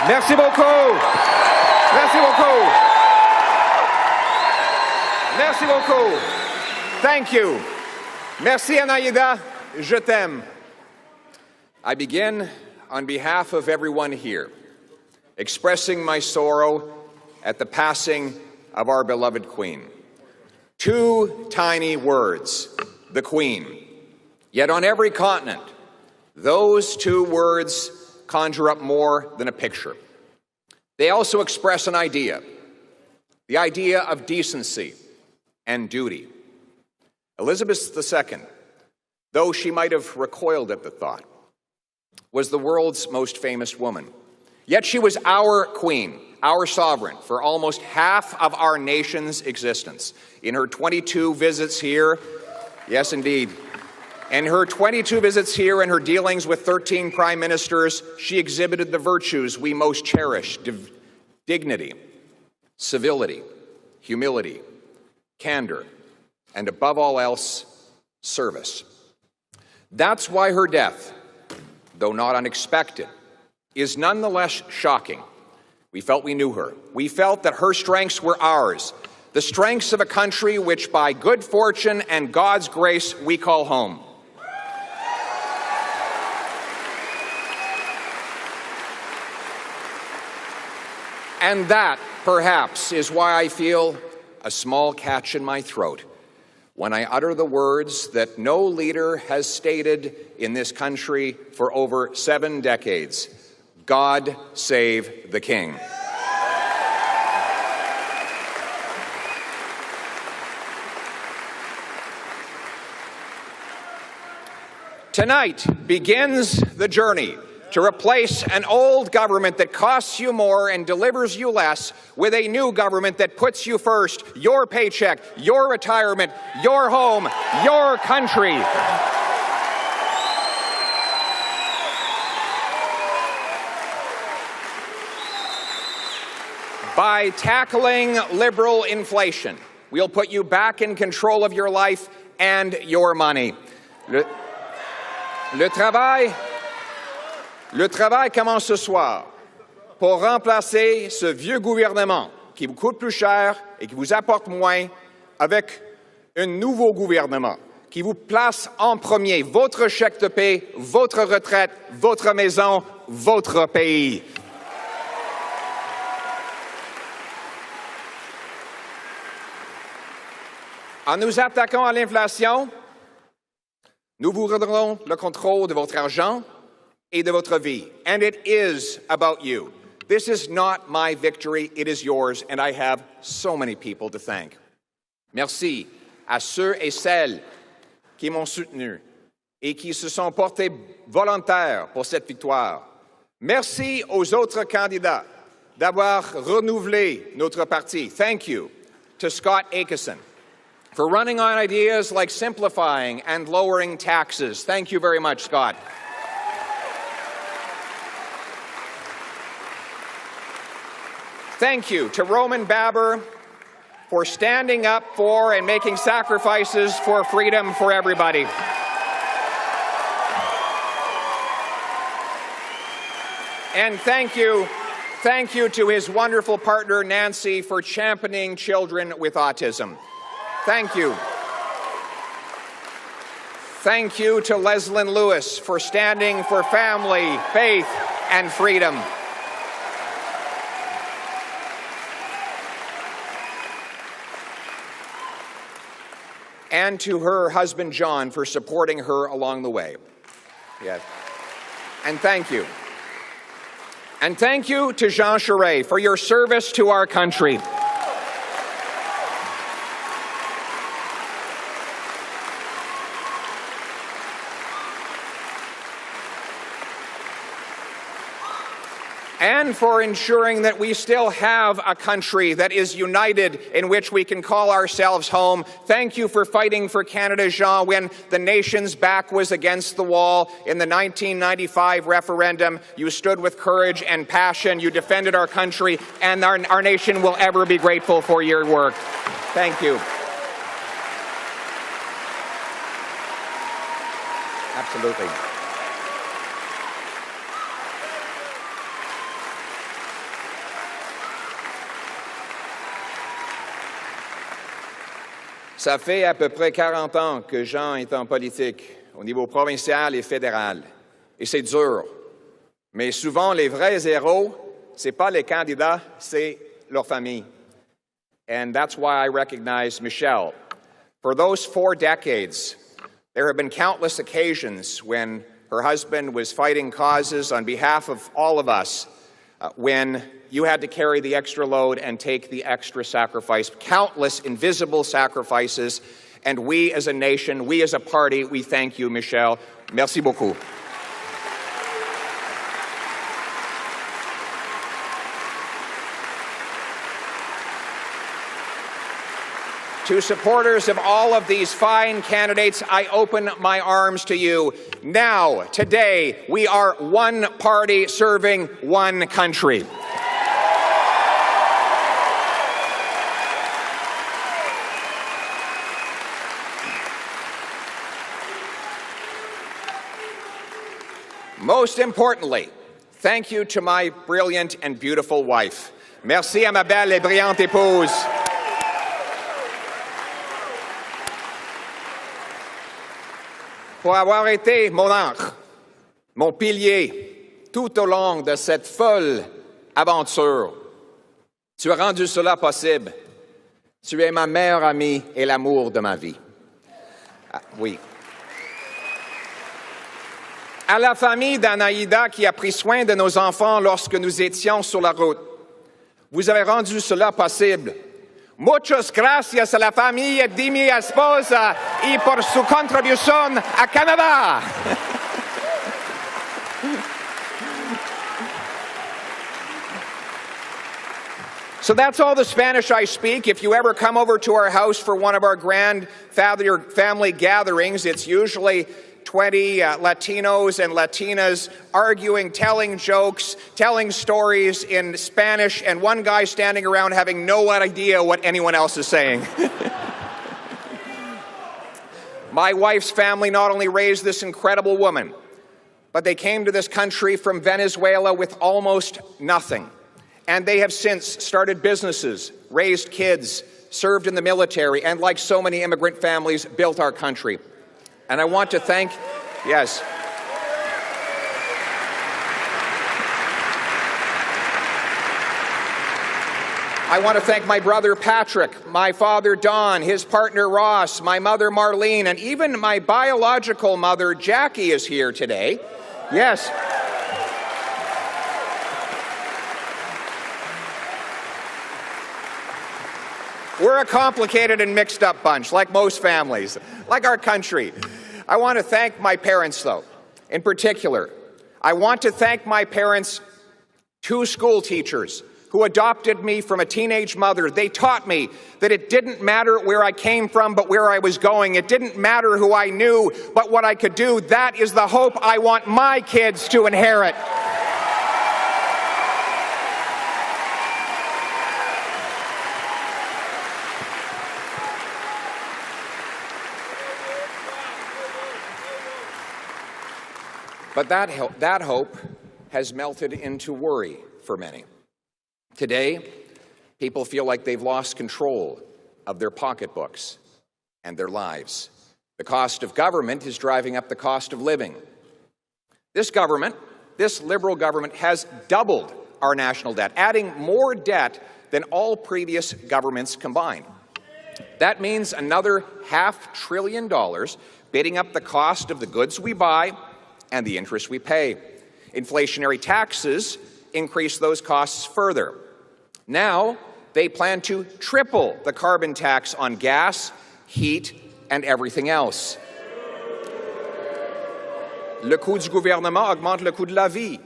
Merci beaucoup. Merci beaucoup. Merci beaucoup. Thank you. Merci, Anaïda. Je t'aime. I begin on behalf of everyone here, expressing my sorrow at the passing of our beloved Queen. Two tiny words, the Queen. Yet on every continent, those two words conjure up more than a picture. They also express an idea, the idea of decency and duty. Elizabeth II, though she might have recoiled at the thought, was the world's most famous woman. Yet she was our queen, our sovereign, for almost half of our nation's existence. In her 22 visits here, yes indeed, in her 22 visits here and her dealings with 13 prime ministers, she exhibited the virtues we most cherish: dignity, civility, humility, candor, and above all else, service. That's why her death, though not unexpected, is nonetheless shocking. We felt we knew her. We felt that her strengths were ours, the strengths of a country which by good fortune and God's grace we call home. And that, perhaps, is why I feel a small catch in my throat when I utter the words that no leader has stated in this country for over 7 decades: God save the King. Tonight begins the journey to replace an old government that costs you more and delivers you less with a new government that puts you first, your paycheck, your retirement, your home, your country. By tackling liberal inflation, we'll put you back in control of your life and your money. Le travail commence ce soir pour remplacer ce vieux gouvernement qui vous coûte plus cher et qui vous apporte moins avec un nouveau gouvernement qui vous place en premier votre chèque de paie, votre retraite, votre maison, votre pays. En nous attaquant à l'inflation, nous vous redonnerons le contrôle de votre argent et de votre vie. And it is about you. This is not my victory, it is yours, and I have so many people to thank. Merci à ceux et celles qui m'ont soutenu et qui se sont portés volontaires pour cette victoire. Merci aux autres candidats d'avoir renouvelé notre parti. Thank you to Scott Aitchison for running on ideas like simplifying and lowering taxes. Thank you very much, Scott. Thank you to Roman Baber for standing up for and making sacrifices for freedom for everybody. And thank you to his wonderful partner, Nancy, for championing children with autism. Thank you. Thank you to Leslyn Lewis for standing for family, faith, and freedom. And to her husband, John, for supporting her along the way. Yes. And thank you. And thank you to Jean Charest for your service to our country. And for ensuring that we still have a country that is united, in which we can call ourselves home. Thank you for fighting for Canada, Jean, when the nation's back was against the wall in the 1995 referendum. You stood with courage and passion. You defended our country, and our nation will ever be grateful for your work. Thank you. Absolutely. Ça fait à peu près 40 ans que Jean est en politique, au niveau provincial et fédéral. Et c'est dur. Mais souvent, les vrais héros, ce n'est pas les candidats, c'est leur famille. And that's why I recognize Michelle. For those 4 decades, there have been countless occasions when her husband was fighting causes on behalf of all of us, when you had to carry the extra load and take the extra sacrifice, countless invisible sacrifices. And we as a nation, we as a party, we thank you, Michelle. Merci beaucoup. To supporters of all of these fine candidates, I open my arms to you. Now, today, we are one party serving one country. Most importantly, thank you to my brilliant and beautiful wife. Merci à ma belle et brillante épouse. Pour avoir été mon ancre, mon pilier, tout au long de cette folle aventure. Tu as rendu cela possible. Tu es ma meilleure amie et l'amour de ma vie. Ah, oui. À la famille d'Anaïda qui a pris soin de nos enfants lorsque nous étions sur la route, vous avez rendu cela possible. Muchas gracias a la familia de mi esposa y por su contribución a Canadá. So that's all the Spanish I speak. If you ever come over to our house for one of our grand family gatherings, it's usually 20 Latinos and Latinas arguing, telling jokes, telling stories in Spanish, and one guy standing around having no idea what anyone else is saying. My wife's family not only raised this incredible woman, but they came to this country from Venezuela with almost nothing. And they have since started businesses, raised kids, served in the military, and like so many immigrant families, built our country. And I want to thank, yes. I want to thank my brother Patrick, my father Don, his partner Ross, my mother Marlene, and even my biological mother Jackie is here today. Yes. We're a complicated and mixed up bunch, like most families, like our country. I want to thank my parents, though, in particular. I want to thank my parents, 2 school teachers who adopted me from a teenage mother. They taught me that it didn't matter where I came from, but where I was going. It didn't matter who I knew, but what I could do. That is the hope I want my kids to inherit. But that hope has melted into worry for many. Today, people feel like they've lost control of their pocketbooks and their lives. The cost of government is driving up the cost of living. This government, this Liberal government, has doubled our national debt, adding more debt than all previous governments combined. That means another $500 billion bidding up the cost of the goods we buy and the interest we pay. Inflationary taxes increase those costs further. Now, they plan to triple the carbon tax on gas, heat, and everything else. Le coût du gouvernement augmente le coût de la vie.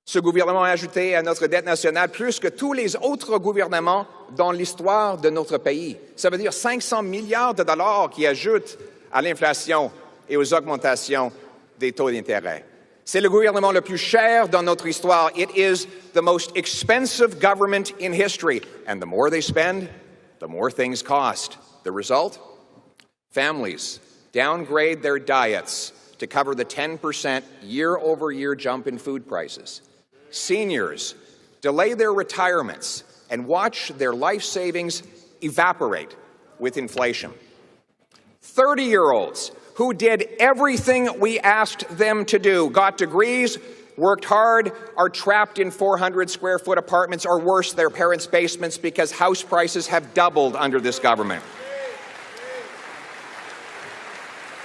Ce gouvernement a ajouté à notre dette nationale plus que tous les autres gouvernements dans l'histoire de notre pays. Ça veut dire 500 milliards de dollars qui ajoutent à l'inflation et aux augmentations des taux d'intérêt. C'est le gouvernement le plus cher dans notre histoire. It is the most expensive government in history. And the more they spend, the more things cost. The result? Families downgrade their diets to cover the 10% year-over-year jump in food prices. Seniors delay their retirements and watch their life savings evaporate with inflation. 30-year-olds who did everything we asked them to do, got degrees, worked hard, are trapped in 400-square-foot apartments, or worse, their parents' basements, because house prices have doubled under this government.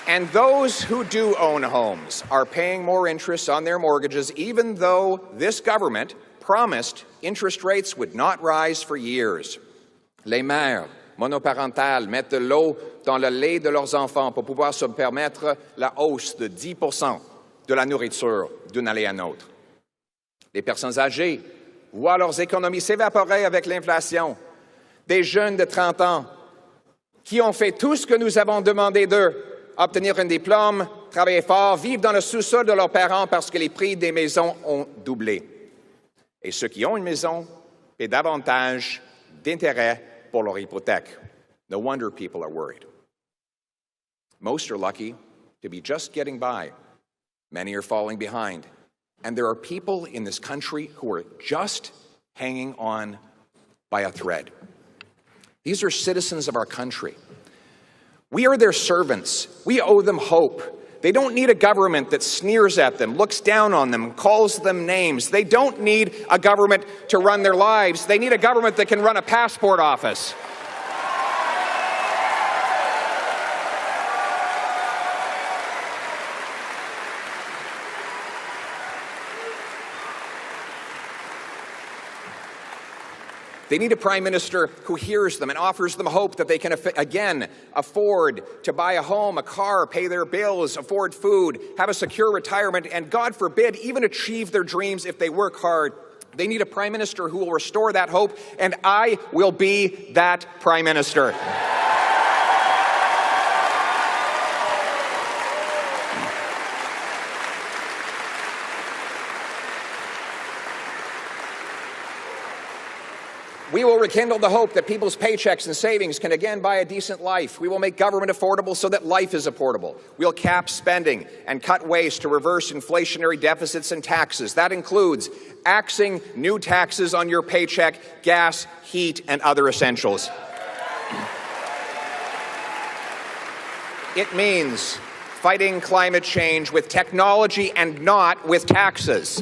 And those who do own homes are paying more interest on their mortgages, even though this government promised interest rates would not rise for years. Les mères monoparentales mettent de l'eau dans le lait de leurs enfants pour pouvoir se permettre la hausse de 10% de la nourriture d'une année à l'autre. Les personnes âgées voient leurs économies s'évaporer avec l'inflation. Des jeunes de 30 ans qui ont fait tout ce que nous avons demandé d'eux, obtenir un diplôme, travailler fort, vivre dans le sous-sol de leurs parents parce que les prix des maisons ont doublé. Et ceux qui ont une maison paient davantage d'intérêts pour leur hypothèque. No wonder people are worried. Most are lucky to be just getting by. Many are falling behind. And there are people in this country who are just hanging on by a thread. These are citizens of our country. We are their servants. We owe them hope. They don't need a government that sneers at them, looks down on them, calls them names. They don't need a government to run their lives. They need a government that can run a passport office. They need a prime minister who hears them and offers them hope that they can, again, afford to buy a home, a car, pay their bills, afford food, have a secure retirement, and, God forbid, even achieve their dreams if they work hard. They need a prime minister who will restore that hope, and I will be that prime minister. We will rekindle the hope that people's paychecks and savings can again buy a decent life. We will make government affordable so that life is affordable. We'll cap spending and cut waste to reverse inflationary deficits and taxes. That includes axing new taxes on your paycheck, gas, heat, and other essentials. It means fighting climate change with technology and not with taxes.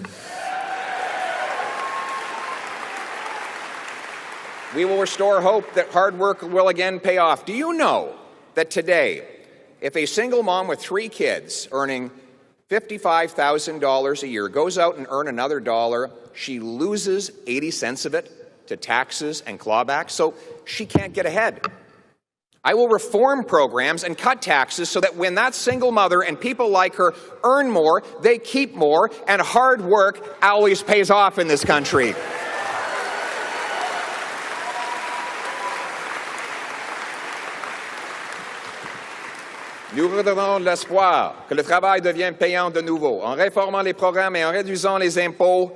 We will restore hope that hard work will again pay off. Do you know that today, if a single mom with 3 kids earning $55,000 a year goes out and earns another dollar, she loses 80 cents of it to taxes and clawbacks, so she can't get ahead. I will reform programs and cut taxes so that when that single mother and people like her earn more, they keep more, and hard work always pays off in this country. Nous redonnons l'espoir que le travail devienne payant de nouveau, en réformant les programmes et en réduisant les impôts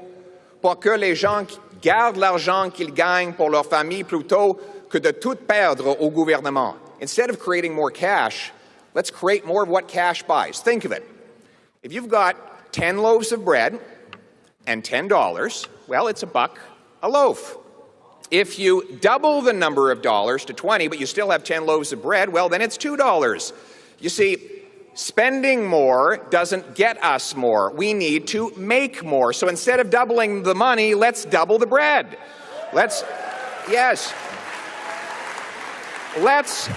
pour que les gens gardent l'argent qu'ils gagnent pour leur famille plutôt que de tout perdre au gouvernement. Instead of creating more cash, let's create more of what cash buys. Think of it. If you've got 10 loaves of bread and $10, well, it's $1 a loaf. If you double the number of dollars to 20, but you still have 10 loaves of bread, well, then it's $2. You see, spending more doesn't get us more. We need to make more. So instead of doubling the money, let's double the bread. Let's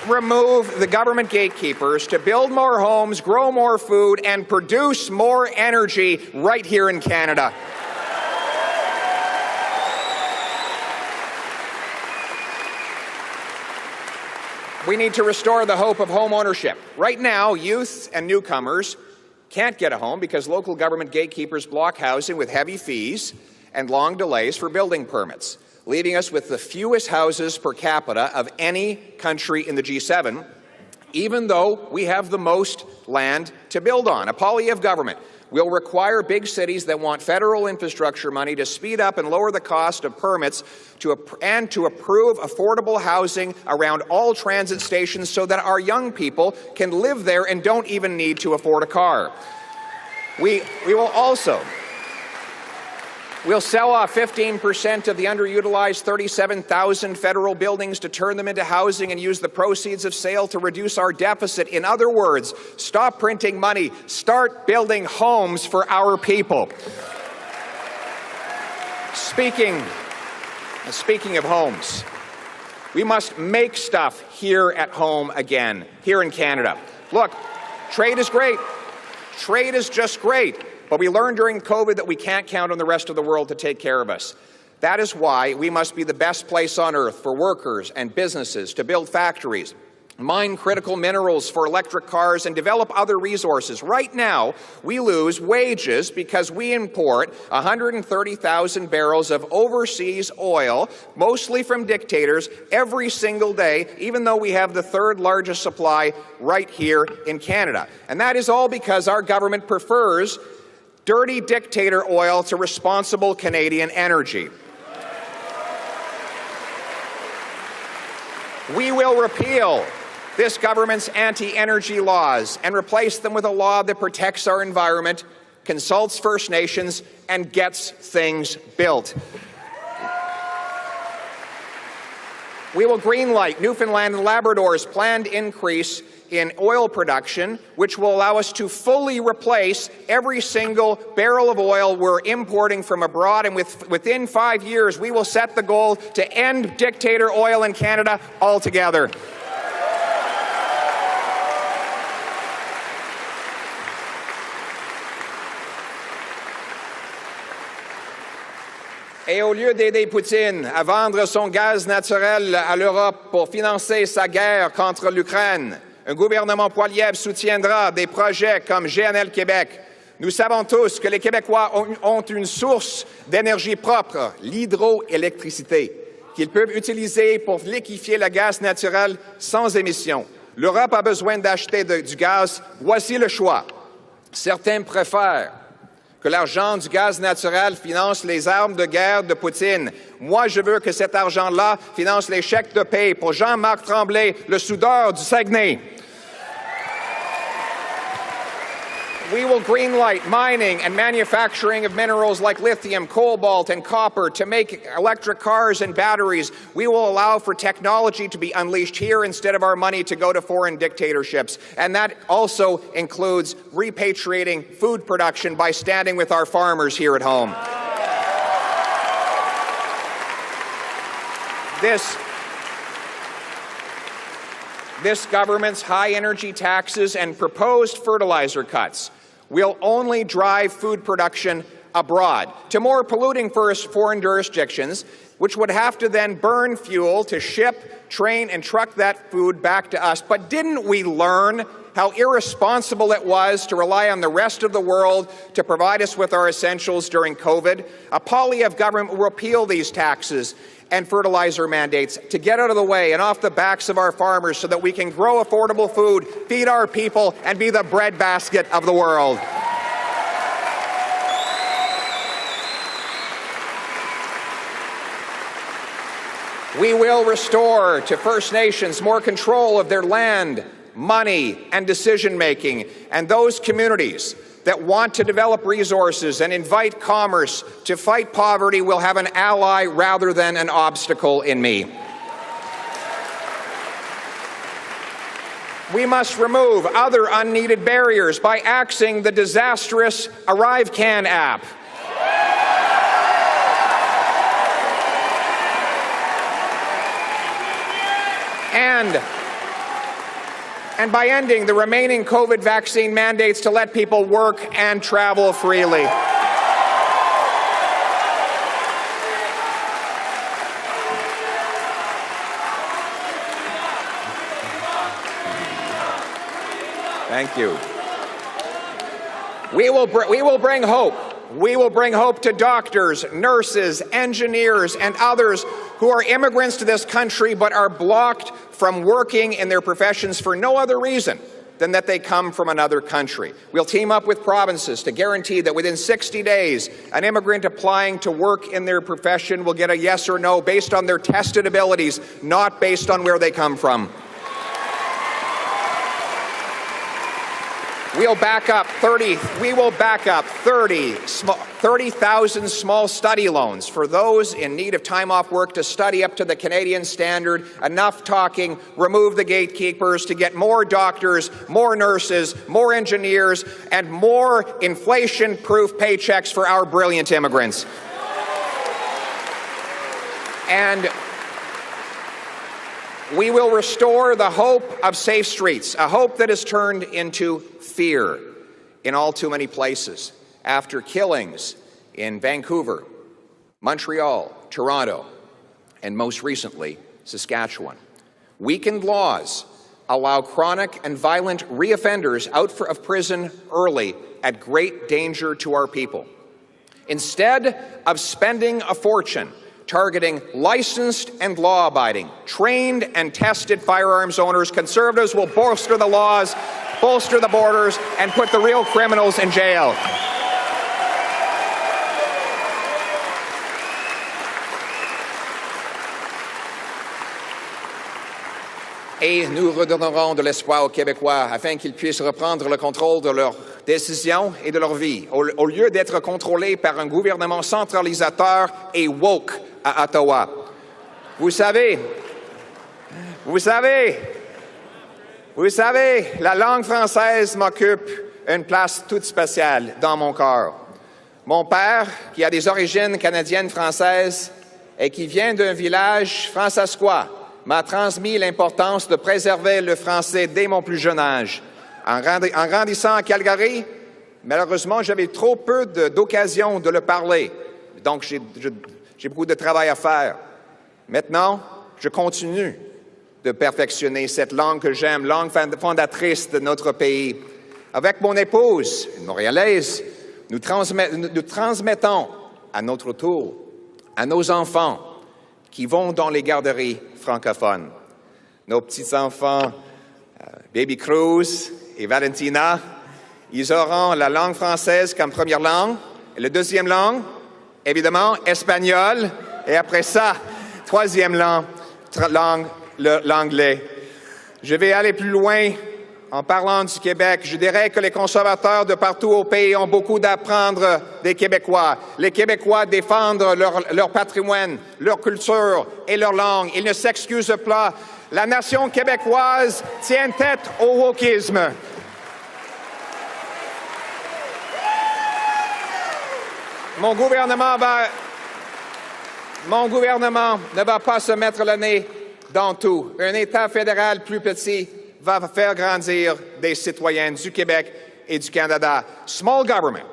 remove the government gatekeepers to build more homes, grow more food, and produce more energy right here in Canada. We need to restore the hope of home ownership. Right now, youth and newcomers can't get a home because local government gatekeepers block housing with heavy fees and long delays for building permits, leaving us with the fewest houses per capita of any country in the G7, even though we have the most land to build on. A Poilievre government will require big cities that want federal infrastructure money to speed up and lower the cost of permits and to approve affordable housing around all transit stations so that our young people can live there and don't even need to afford a car. We will also We'll sell off 15% of the underutilized 37,000 federal buildings to turn them into housing and use the proceeds of sale to reduce our deficit. In other words, stop printing money, start building homes for our people. Speaking of homes, we must make stuff here at home again, here in Canada. Look, trade is great. Trade is just great. But we learned during COVID that we can't count on the rest of the world to take care of us. That is why we must be the best place on earth for workers and businesses to build factories, mine critical minerals for electric cars, and develop other resources. Right now, we lose wages because we import 130,000 barrels of overseas oil, mostly from dictators, every single day, even though we have the third largest supply right here in Canada. And that is all because our government prefers dirty dictator oil to responsible Canadian energy. We will repeal this government's anti-energy laws and replace them with a law that protects our environment, consults First Nations, and gets things built. We will greenlight Newfoundland and Labrador's planned increase in oil production, which will allow us to fully replace every single barrel of oil we're importing from abroad, and within 5 years we will set the goal to end dictator oil in Canada altogether. Et au lieu d'aider Poutine à vendre son gaz naturel à l'Europe pour financer sa guerre contre l'Ukraine, un gouvernement Poilievre soutiendra des projets comme GNL Québec. Nous savons tous que les Québécois ont une source d'énergie propre, l'hydroélectricité, qu'ils peuvent utiliser pour liquéfier le gaz naturel sans émission. L'Europe a besoin d'acheter du gaz. Voici le choix. Certains préfèrent que l'argent du gaz naturel finance les armes de guerre de Poutine. Moi, je veux que cet argent-là finance les chèques de paie pour Jean-Marc Tremblay, le soudeur du Saguenay. We will greenlight mining and manufacturing of minerals like lithium, cobalt, and copper to make electric cars and batteries. We will allow for technology to be unleashed here instead of our money to go to foreign dictatorships. And that also includes repatriating food production by standing with our farmers here at home. This government's high-energy taxes and proposed fertilizer cuts will only drive food production abroad to more polluting foreign jurisdictions, which would have to then burn fuel to ship, train, and truck that food back to us. But didn't we learn how irresponsible it was to rely on the rest of the world to provide us with our essentials during COVID? A Poilievre government will repeal these taxes and fertilizer mandates to get out of the way and off the backs of our farmers so that we can grow affordable food, feed our people, and be the breadbasket of the world. We will restore to First Nations more control of their land, money, and decision-making, and those communities that want to develop resources and invite commerce to fight poverty will have an ally rather than an obstacle in me. We must remove other unneeded barriers by axing the disastrous ArriveCan app. And by ending the remaining COVID vaccine mandates to let people work and travel freely. Thank you. We will bring hope. We will bring hope to doctors, nurses, engineers, and others who are immigrants to this country but are blocked from working in their professions for no other reason than that they come from another country. We'll team up with provinces to guarantee that within 60 days, an immigrant applying to work in their profession will get a yes or no based on their tested abilities, not based on where they come from. We will back up 30,000 small study loans for those in need of time off work to study up to the Canadian standard. Enough talking, remove the gatekeepers to get more doctors, more nurses, more engineers, and more inflation-proof paychecks for our brilliant immigrants. And we will restore the hope of safe streets, a hope that has turned into fear in all too many places after killings in Vancouver, Montreal, Toronto, and most recently, Saskatchewan. Weakened laws allow chronic and violent reoffenders out of prison early at great danger to our people. Instead of spending a fortune targeting licensed and law-abiding, trained and tested firearms owners, Conservatives will bolster the laws, bolster the borders, and put the real criminals in jail. Et nous redonnerons de l'espoir aux Québécois afin qu'ils puissent reprendre le contrôle de leurs décisions et de leur vie, au lieu d'être contrôlés par un gouvernement centralisateur et woke à Ottawa. Vous savez, la langue française m'occupe une place toute spéciale dans mon cœur. Mon père, qui a des origines canadiennes-françaises et qui vient d'un village francescois, m'a transmis l'importance de préserver le français dès mon plus jeune âge. En grandissant à Calgary, malheureusement, j'avais trop peu d'occasions de le parler. Donc, j'ai beaucoup de travail à faire. Maintenant, je continue de perfectionner cette langue que j'aime, langue fondatrice de notre pays. Avec mon épouse, une Montréalaise, nous transmettons à notre tour à nos enfants qui vont dans les garderies francophones. Nos petits-enfants, Baby Cruz et Valentina, ils auront la langue française comme première langue. Et la deuxième langue, évidemment, espagnol. Et après ça, troisième langue, l'anglais. Je vais aller plus loin en parlant du Québec. Je dirais que les conservateurs de partout au pays ont beaucoup d'apprendre des Québécois. Les Québécois défendent leur patrimoine, leur culture et leur langue. Ils ne s'excusent pas. La nation québécoise tient tête au wokisme. Mon gouvernement ne va pas se mettre le nez dans tout. Un État fédéral plus petit va faire grandir des citoyens du Québec et du Canada. Small government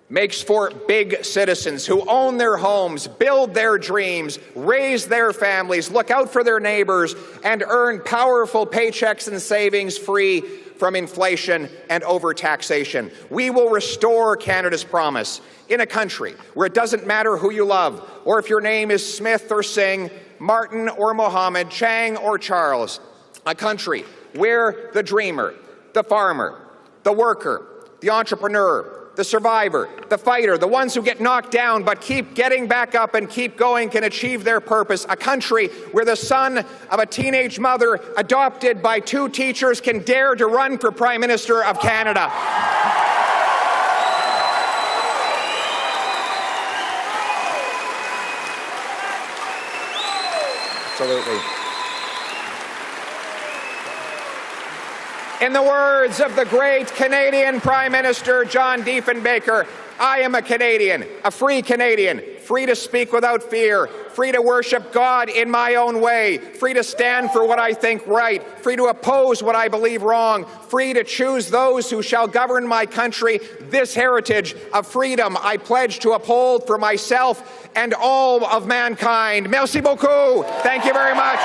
makes for big citizens who own their homes, build their dreams, raise their families, look out for their neighbors, and earn powerful paychecks and savings free from inflation and overtaxation. We will restore Canada's promise in a country where it doesn't matter who you love, or if your name is Smith or Singh, Martin or Mohammed, Chang or Charles. A country where the dreamer, the farmer, the worker, the entrepreneur, the survivor, the fighter, the ones who get knocked down but keep getting back up and keep going can achieve their purpose. A country where the son of a teenage mother adopted by two teachers can dare to run for Prime Minister of Canada. Absolutely. In the words of the great Canadian Prime Minister John Diefenbaker, I am a Canadian, free to speak without fear, free to worship God in my own way, free to stand for what I think right, free to oppose what I believe wrong, free to choose those who shall govern my country. This heritage of freedom I pledge to uphold for myself and all of mankind. Merci beaucoup. Thank you very much.